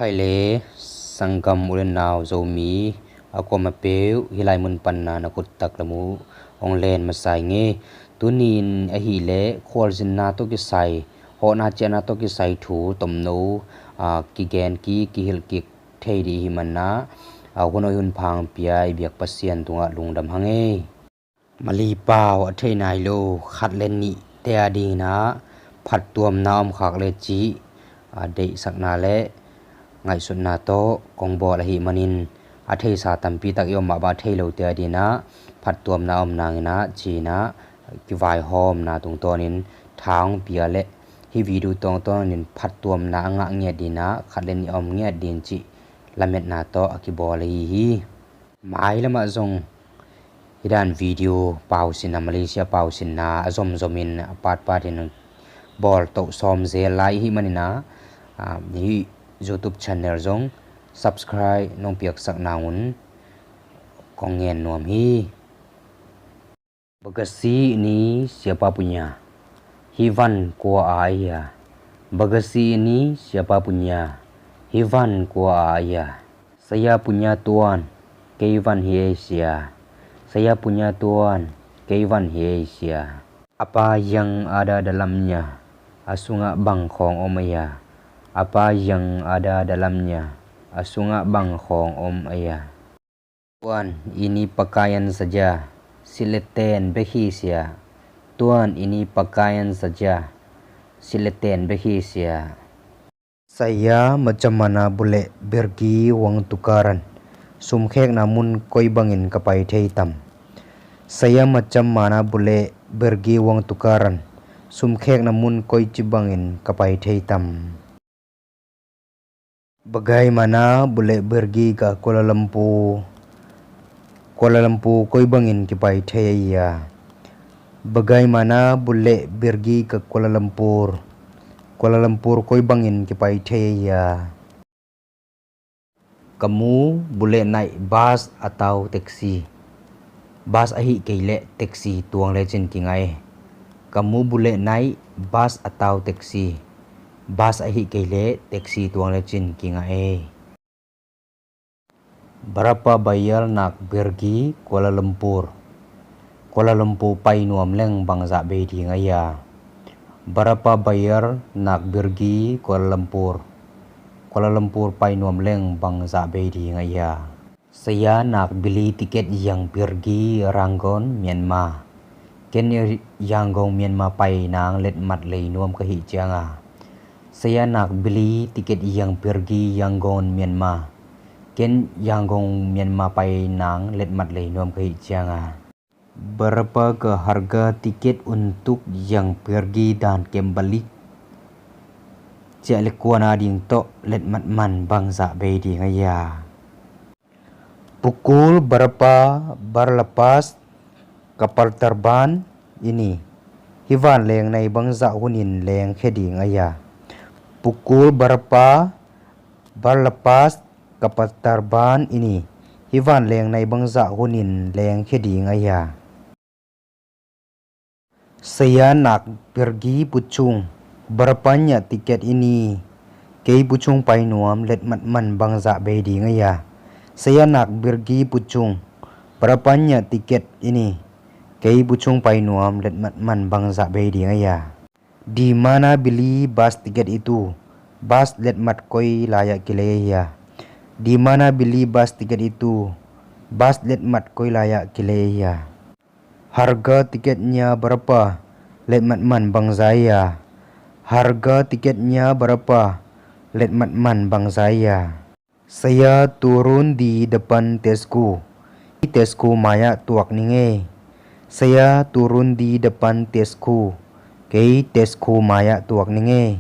Khaile sangam ulen naw zomi ako mapeu hilai mun panna nakut taklamu onglen masai nge tunin ahile khol jinna to ki sai ho na chena to ki sai thu tomno ki gen ki hil ki theidi himanna wono yun phang pia biak pasien tunga lungdam hange mali paw athei nai lo khat len ni te adina phat tuam naom khak le chi dei sakna le ngai sun na to kongbo la hi manin athei sa tampi tak yom ma ba thei lo te adina phat tuam na om nangina china ki vai hom na tung tonin thang pia le hi video tong tonin phat tuam na nga nge dina khatlen ni om nge din chi lamet na to akibole hi mai lama zong idan video pausin na Malaysia pausin na azom zomin part in bol to som ze lai hi manina hi YouTube channel zong subscribe nong piak sak naun kongen nuam hi bagasi ini siapa punya hewan ko ayah bagasi ini siapa punya hewan ko ayah saya punya tuan kewan Asia saya punya tuan kewan Asia apa yang ada dalamnya asunga bangkong omaya apa yang ada dalamnya asunga bangkong om ayah tuan ini pakaian saja sileten behisia tuan ini pakaian saja sileten behisia saya macam mana boleh pergi uang tukaran sumkhek namun koi bangin kapai theitam saya macam mana boleh pergi uang tukaran sumkhek namun koi cibangin kapai theitam bagaimana boleh pergi ke Kuala Lumpur koi bangin kapai theia bagaimana boleh pergi ke Kuala Lumpur koi bangin kapai theia kamu boleh naik bas atau taksi bas ahi keile taksi tuang lecin kingai kamu boleh naik bas atau taksi bas ahi keile taksi tuang lecin kingai berapa bayar nak pergi Kuala Lumpur pai nuam leng bangsa bedi ngaya berapa bayar nak pergi Kuala Lumpur pai nuam leng bangsa bedi ngaya saya nak beli tiket yang pergi Rangoon Myanmar ken Yangon Myanmar pai nang let mat lei nuam ke hijanga saya nak beli tiket yang pergi Yangon Myanmar ken Yangon Myanmar pai nang let mat lei nuam ke hijanga berapa ke harga tiket untuk yang pergi dan kembali cek kuana ding to let mat man bangsa bedi ngaya pukul berapa berlepas kapal terbang ini hewan leng nai bangsa hunin leng khedi ngaya pukul berapa berlepas kapal terbang ini hewan leng nai bangsa hunin leng khedi ngaya saya nak pergi Puchong berapanya tiket ini kei Puchong pai nuam let mat man bangsa bedi ngaya saya nak pergi Puchong berapanya tiket ini kei Puchong pai nuam let mat man bangsa bedi ngaya di mana beli bas tiket itu bas let mat koi layak kileya di mana beli bas tiket itu bas let mat koi layak kileya harga tiketnya berapa let mat man bangsa ya harga tiketnya berapa let mat man bangsa ya saya turun di depan Tesco maya tuak ninge saya turun di depan Tesco kei Tesco maya tuak ninge